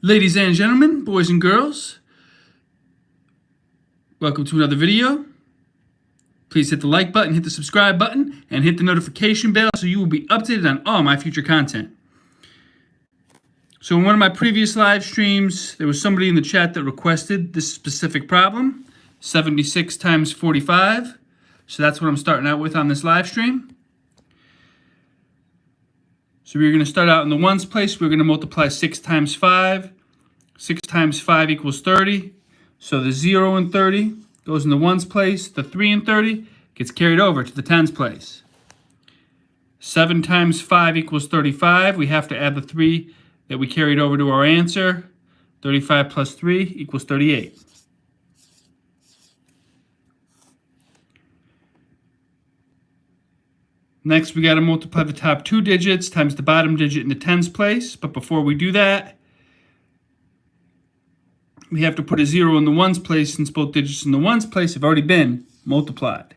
Ladies and gentlemen, boys and girls, welcome to another video. Please hit the like button, hit the subscribe button, and hit the notification bell so you will be updated on all my future content. So in one of my previous live streams, there was somebody in the chat that requested this specific problem, 76 times 45. So that's what I'm starting out with on this live stream. So we're going to start out in the ones place. We're going to multiply 6 times 5. 6 times 5 equals 30. So the 0 in 30 goes in the ones place. The 3 in 30 gets carried over to the tens place. 7 times 5 equals 35. We have to add the 3 that we carried over to our answer. 35 plus 3 equals 38. Next, we got to multiply the top two digits times the bottom digit in the tens place. But before we do that, we have to put a 0 in the ones place since both digits in the ones place have already been multiplied.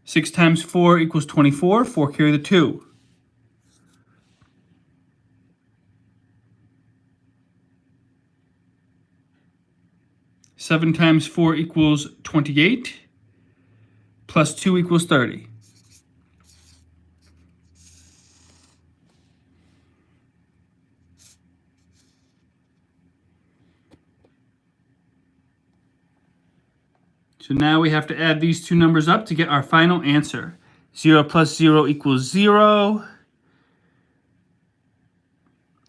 6 times 4 equals 24. 4 carry the 2. Seven times 4 equals 28. Plus 2 equals 30. So now we have to add these two numbers up to get our final answer. 0 plus 0 equals 0.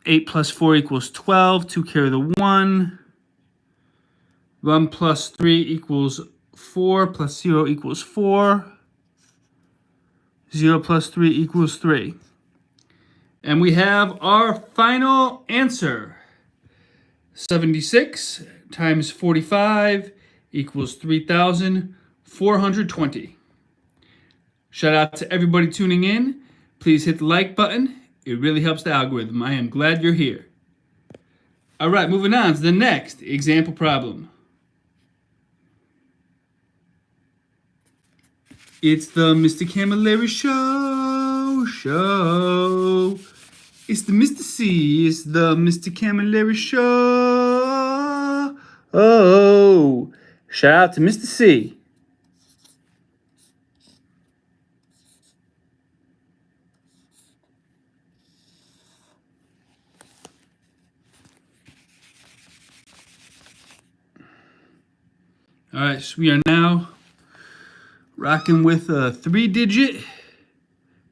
8 plus 4 equals 12. 2 carry the 1. 1 plus 3 equals 4 plus 0 equals 4. 0 plus 3 equals 3. And we have our final answer. 76 times 45 equals 3,420. Shout out to everybody tuning in. Please hit the like button. It really helps the algorithm. I am glad you're here. All right, moving on to the next example problem. It's the Mr. Camilleri show. It's the Mr. C. It's the Mr. Camilleri show. Oh, shout out to Mr. C. All right, so we are now rocking with a 3-digit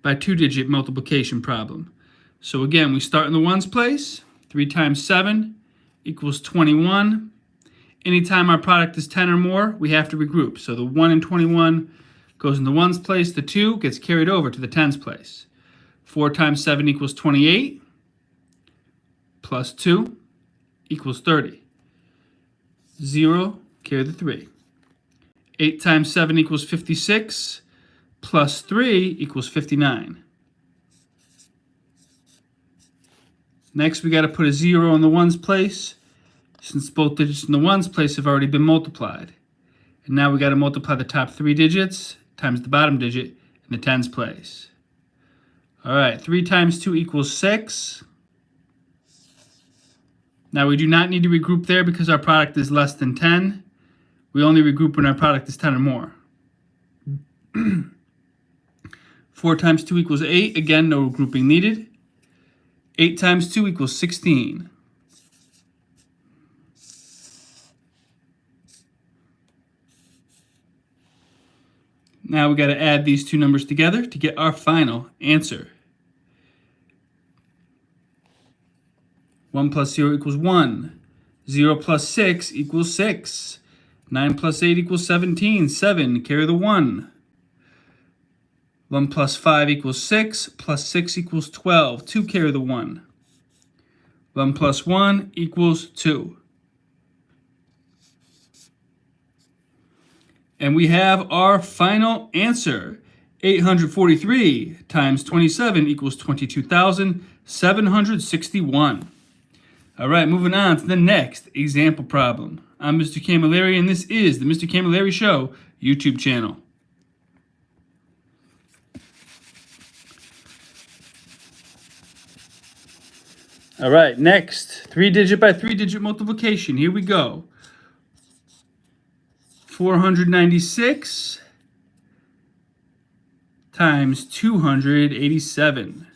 by 2-digit multiplication problem. So again, we start in the ones place. 3 times 7 equals 21. Anytime our product is 10 or more, we have to regroup. So the 1 and 21 goes in the ones place. The 2 gets carried over to the tens place. 4 times 7 equals 28. Plus 2 equals 30. 0, carry the 3. 8 times 7 equals 56, plus 3 equals 59. Next, we got to put a 0 in the ones place, since both digits in the ones place have already been multiplied. And now we got to multiply the top 3 digits times the bottom digit in the tens place. All right, 3 times 2 equals 6. Now we do not need to regroup there because our product is less than 10. We only regroup when our product is 10 or more. 4 times 2 equals 8. Again, no grouping needed. 8 times 2 equals 16. Now we got to add these two numbers together to get our final answer. 1 plus 0 equals 1. 0 plus 6 equals 6. 9 plus 8 equals 17. 7, carry the 1. 1 plus 5 equals 6. Plus 6 equals 12. 2, carry the 1. 1 plus 1 equals 2. And we have our final answer. 843 times 27 equals 22,761. All right, moving on to the next example problem. I'm Mr. Camilleri, and this is the Mr. Camilleri Show YouTube channel. All right, next, 3-digit by 3-digit multiplication. Here we go. 496 times 287.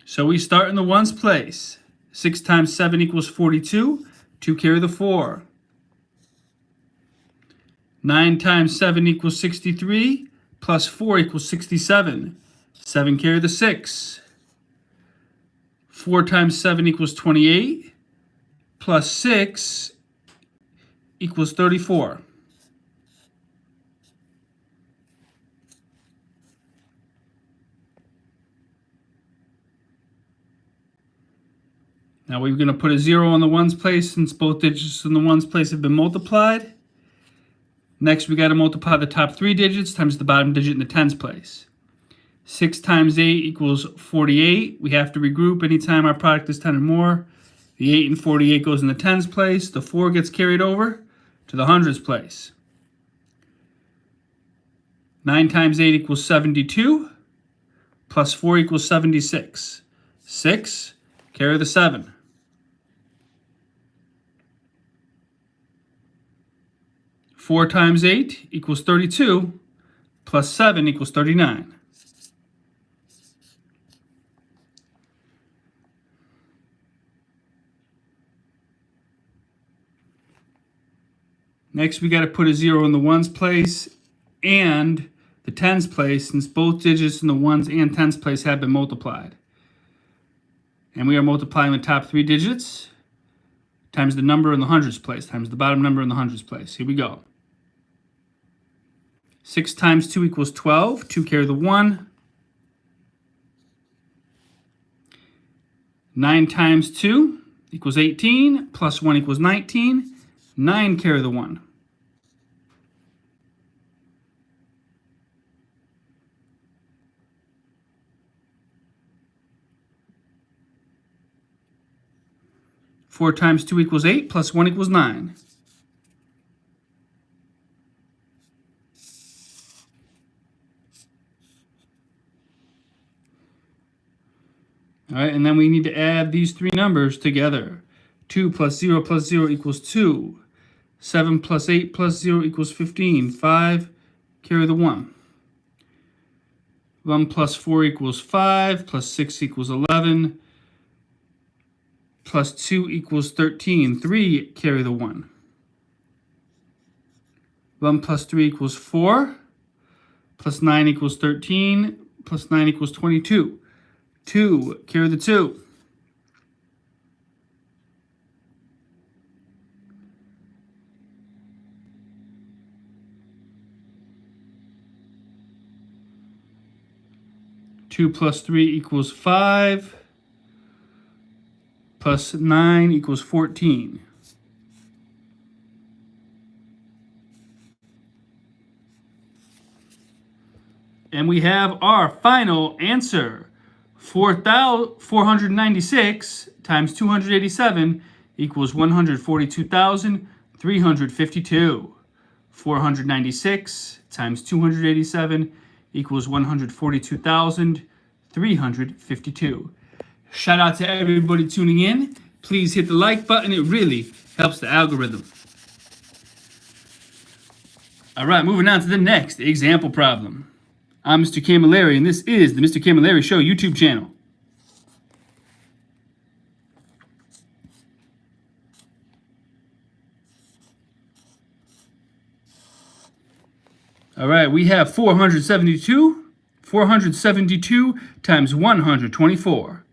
So we start in the ones place. 6 times 7 equals 42. 2 carry the 4. 9 times 7 equals 63. Plus 4 equals 67. 7 carry the 6. 4 times 7 equals 28. Plus 6 equals 34. Now we're going to put a 0 on the ones place since both digits in the ones place have been multiplied. Next, we got to multiply the top 3 digits times the bottom digit in the tens place. 6 times 8 equals 48. We have to regroup anytime our product is 10 or more. The 8 and 48 goes in the tens place. The 4 gets carried over to the hundreds place. 9 times 8 equals 72. Plus 4 equals 76. 6, carry the 7. 4 times 8 equals 32. Plus 7 equals 39. Next, we got to put a 0 in the ones place and the tens place since both digits in the ones and tens place have been multiplied. And we are multiplying the top 3 digits times the number in the hundreds place times the bottom number in the hundreds place. Here we go. 6 times 2 equals 12. 2 carry the 1. 9 times 2 equals 18. Plus 1 equals 19. 9 carry the 1. 4 times 2 equals 8. Plus 1 equals 9. All right, and then we need to add these 3 numbers together. 2 plus 0 equals 2. 7 plus 8 plus 0 equals 15. 5, carry the 1. 1 plus 4 equals 5. Plus 6 equals 11. Plus 2 equals 13. 3, carry the 1. 1 plus 3 equals 4. Plus 9 equals 13. Plus 9 equals 22. 2, carry the 2. 2 plus 3 equals 5. Plus 9 equals 14. And we have our final answer. 496 times 287 equals 142,352. 496 times 287 equals 142,352. Shout out to everybody tuning in. Please hit the like button. It really helps the algorithm. All right, moving on to the next example problem. I'm Mr. Camilleri, and this is the Mr. Camilleri Show YouTube channel. All right, we have 472 times 124.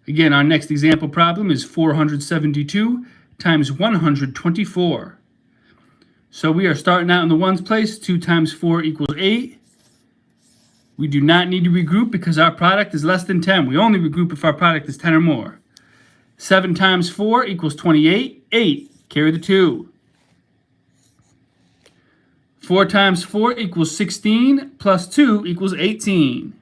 Again, our next example problem is 472 times 124. So we are starting out in the ones place. 2 times 4 equals 8. We do not need to regroup because our product is less than 10. We only regroup if our product is 10 or more. 7 times 4 equals 28. 8, carry the 2. 4 times 4 equals 16. Plus 2 equals 18.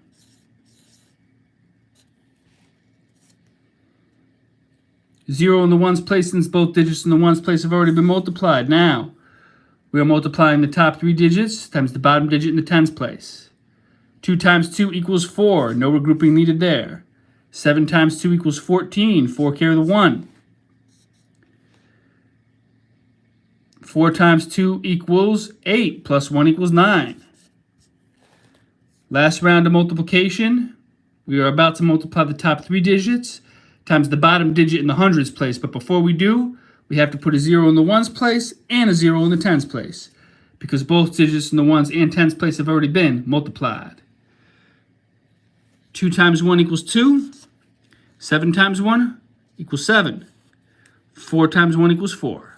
0 in the ones place since both digits in the ones place have already been multiplied. Now, we are multiplying the top 3 digits times the bottom digit in the tens place. 2 times 2 equals 4. No regrouping needed there. 7 times 2 equals 14. 4 carry the 1. 4 times 2 equals 8. Plus 1 equals 9. Last round of multiplication. We are about to multiply the top 3 digits times the bottom digit in the hundreds place. But before we do, we have to put a 0 in the ones place and a 0 in the tens place, because both digits in the ones and tens place have already been multiplied. 2 times 1 equals 2. 7 times 1 equals 7. 4 times 1 equals 4.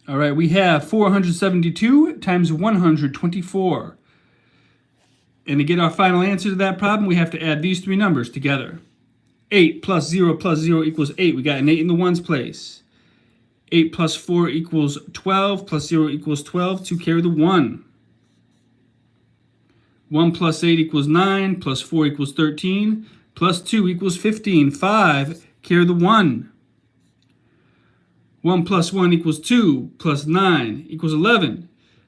All right, we have 472 times 124. And to get our final answer to that problem, we have to add these 3 numbers together. 8 plus 0 equals 8. We got an 8 in the ones place. 8 plus 4 equals 12, plus 0 equals 12. 2 carry the 1. 1 plus 8 equals 9, plus 4 equals 13, plus 2 equals 15. 5 carry the 1. 1 plus 1 equals 2, plus 9 equals 11,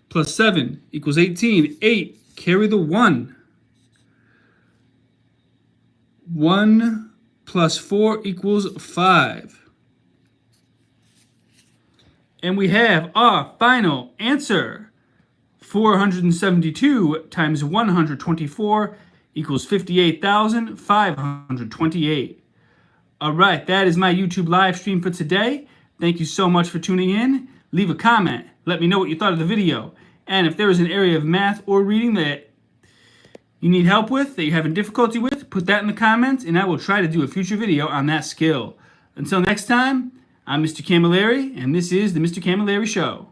plus 7 equals 18. 8, carry the 1. 1 plus 4 equals 5. And we have our final answer. 472 times 124 equals 58,528. All right, that is my YouTube live stream for today. Thank you so much for tuning in. Leave a comment. Let me know what you thought of the video. And if there is an area of math or reading that you need help with, that you're having difficulty with, put that in the comments, and I will try to do a future video on that skill. Until next time, I'm Mr. Camilleri, and this is the Mr. Camilleri Show.